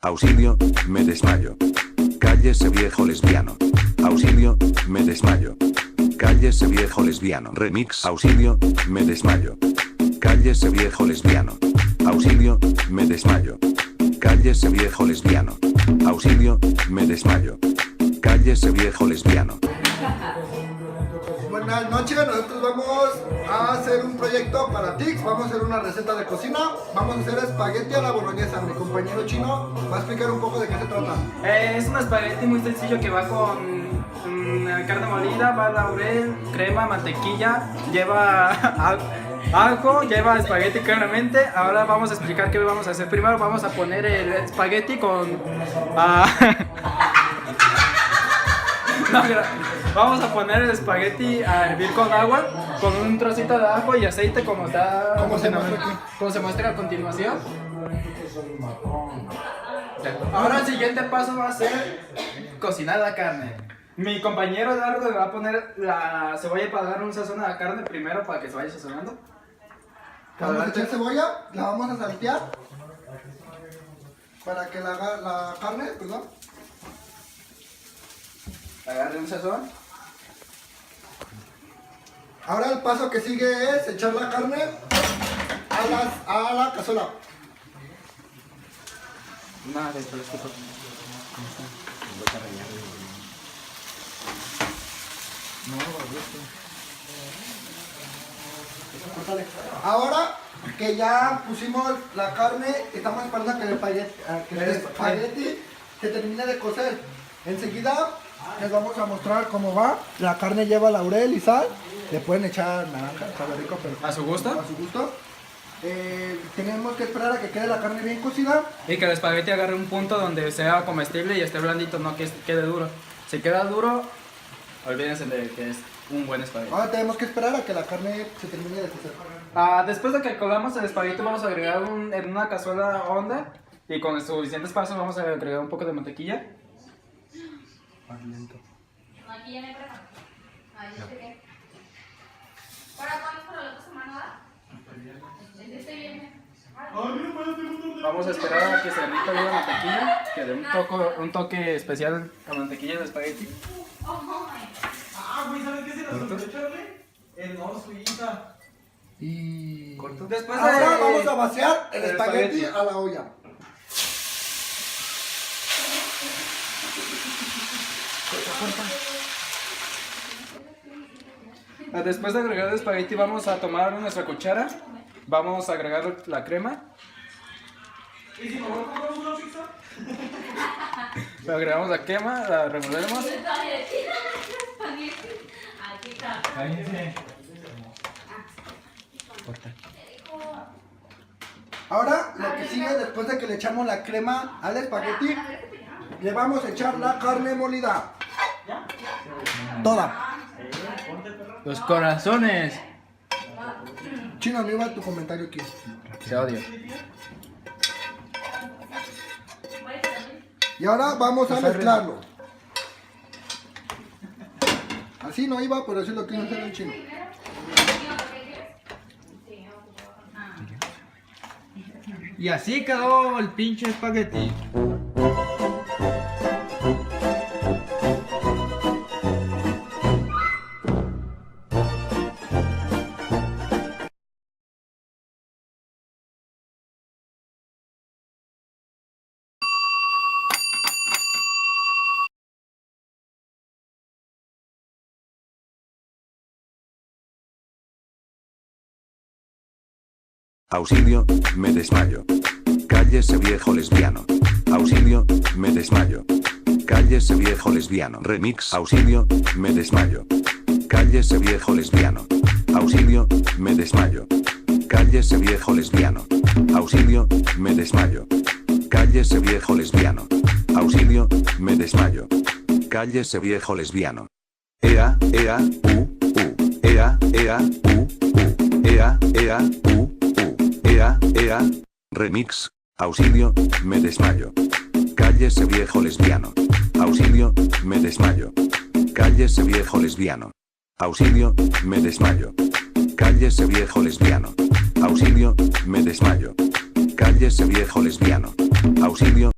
Auxilio, me desmayo. Cállese viejo lesbiano. Auxilio, me desmayo. Cállese viejo lesbiano. Remix. Auxilio, me desmayo. Cállese viejo lesbiano. Auxilio, me desmayo. Cállese viejo lesbiano. Auxilio, me desmayo. Cállese viejo lesbiano. Buenas noches, nosotros vamos a hacer un proyecto para TICS, vamos a hacer una receta de cocina, vamos a hacer espagueti a la boloñesa. Mi compañero chino va a explicar un poco de qué se trata. Es un espagueti muy sencillo que va con carne molida, va laurel, crema, mantequilla, lleva ajo, lleva espagueti claramente. Ahora vamos a explicar qué vamos a hacer. Primero vamos a poner el espagueti con... Vamos a poner el espagueti a hervir con agua, con un trocito de ajo y aceite como está, como se muestra a continuación. Ahora el siguiente paso va a ser cocinar la carne. Mi compañero Eduardo le va a poner la cebolla para dar un sazón a la carne primero para que se vaya sazonando. Vamos a echar cebolla, la vamos a saltear para que la carne, perdón, Agarre un sazón. Ahora el paso que sigue es echar la carne a la cazuela. Ahora que ya pusimos la carne, estamos esperando a que el espagueti se termine de cocer. Enseguida les vamos a mostrar cómo va. La carne lleva laurel y sal. Le pueden echar naranja, sabe rico, pero ¿A su gusto? a su gusto. Tenemos que esperar a que quede la carne bien cocida. Y que el espagueti agarre un punto donde sea comestible y esté blandito, no que quede duro. Si queda duro, olvídense de que es un buen espagueti. Ahora tenemos que esperar a que la carne se termine de cocer. Después de que colgamos el espagueti vamos a agregar en una cazuela honda y con suficientes pasos vamos a agregar un poco de mantequilla. Aquí ya me preparo. Ahí ya te ¿Para cuándo? ¿Para la otra semana? Este viernes. Vamos a esperar a que se derrita bien la mantequilla, que dé un toque especial a la mantequilla en el espagueti. Güey, ¿sabes qué se nos olvidó echarle? El no, suiza. Y Después ahora vamos a vaciar el espagueti a la olla. Después de agregar el espagueti vamos a tomar nuestra cuchara, vamos a agregar la crema. ¿Y si mejor compramos una pizza? Le agregamos la crema, la revolvemos. Aquí está. Ahora lo que sigue después de que le echamos la crema al espagueti, le vamos a echar la carne molida. Toda. Los corazones. Chino, no iba tu comentario aquí. Te odio. Y ahora vamos a mezclarlo. Así no iba, pero así lo quiero hacer el chino. Y así quedó el pinche espagueti. Auxilio, me desmayo. Cállese viejo lesbiano. Auxilio, me desmayo. Cállese viejo lesbiano. Remix. Auxilio, me desmayo. Cállese viejo lesbiano. Auxilio, me desmayo. Cállese viejo lesbiano. Auxilio, me desmayo. Cállese viejo lesbiano. Auxilio, me desmayo. Cállese viejo lesbiano. Ea, ea, ea, ea, ea, ea, ea, ea. Remix. Auxilio, me desmayo. Cállese viejo lesbiano. Auxilio, me desmayo. Cállese viejo lesbiano. Auxilio, me desmayo. Cállese viejo lesbiano. Auxilio, me desmayo. Cállese viejo lesbiano. Auxilio.